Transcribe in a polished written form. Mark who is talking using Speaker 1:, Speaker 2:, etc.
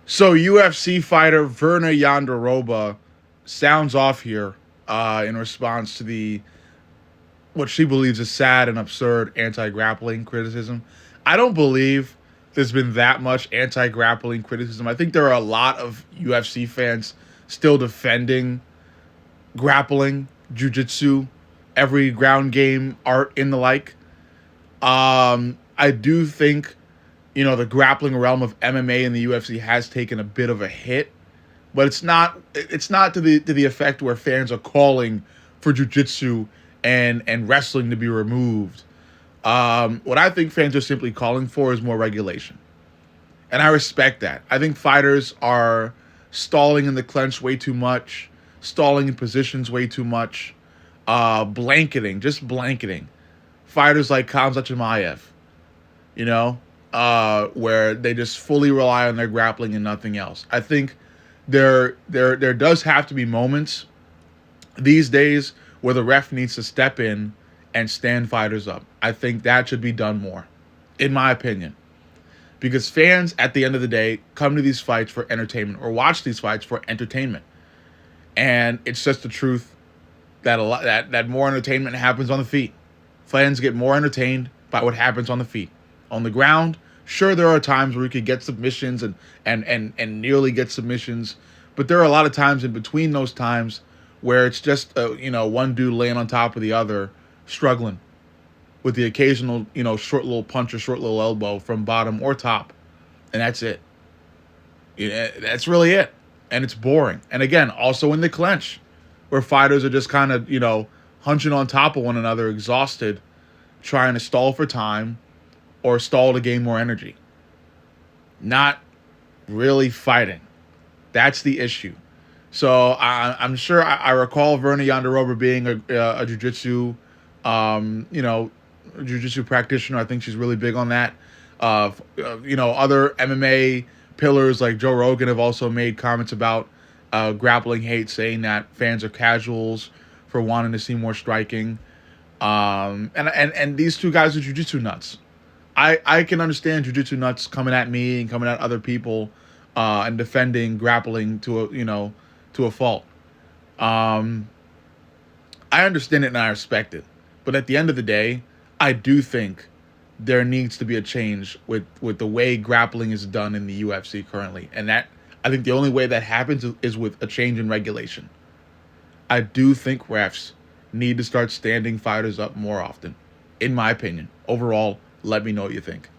Speaker 1: So UFC fighter Verna Yonderoba sounds off here in response to the what she believes is sad and absurd anti-grappling criticism. I don't believe there's been that much anti-grappling criticism. I think there are a lot of UFC fans still defending grappling, jiu-jitsu, every ground game art in the like. I do think the grappling realm of MMA and the UFC has taken a bit of a hit, but it's not to the effect where fans are calling for jujitsu and wrestling to be removed. What I think fans are simply calling for is more regulation, and I respect that. I think fighters are stalling in the clinch way too much, stalling in positions way too much, just blanketing fighters like Khamzat Chimaev, where they just fully rely on their grappling and nothing else. I think there does have to be moments these days where the ref needs to step in and stand fighters up. I think that should be done more, in my opinion, because fans at the end of the day come to these fights for entertainment or watch these fights for entertainment, and it's just the truth that a lot that more entertainment happens on the feet. Fans get more entertained by what happens on the feet. On the ground, sure there are times where you could get submissions and nearly get submissions, but there are a lot of times in between those times where it's just one dude laying on top of the other, struggling with the occasional short little punch or short little elbow from bottom or top, and that's it. That's really it, and it's boring. And again, also in the clinch, where fighters are just kind of hunching on top of one another, exhausted, trying to stall for time or stall to gain more energy. Not really fighting. That's the issue. So I'm sure I recall Verna Yonderoba being a jiu-jitsu, jiu-jitsu practitioner. I think she's really big on that. Other MMA pillars like Joe Rogan have also made comments about grappling hate, saying that fans are casuals for wanting to see more striking. And these two guys are jiu-jitsu nuts. I can understand jiu-jitsu nuts coming at me and coming at other people and defending grappling to a fault. I understand it and I respect it. But at the end of the day, I do think there needs to be a change with the way grappling is done in the UFC currently. And that I think the only way that happens is with a change in regulation. I do think refs need to start standing fighters up more often, in my opinion. Overall, let me know what you think.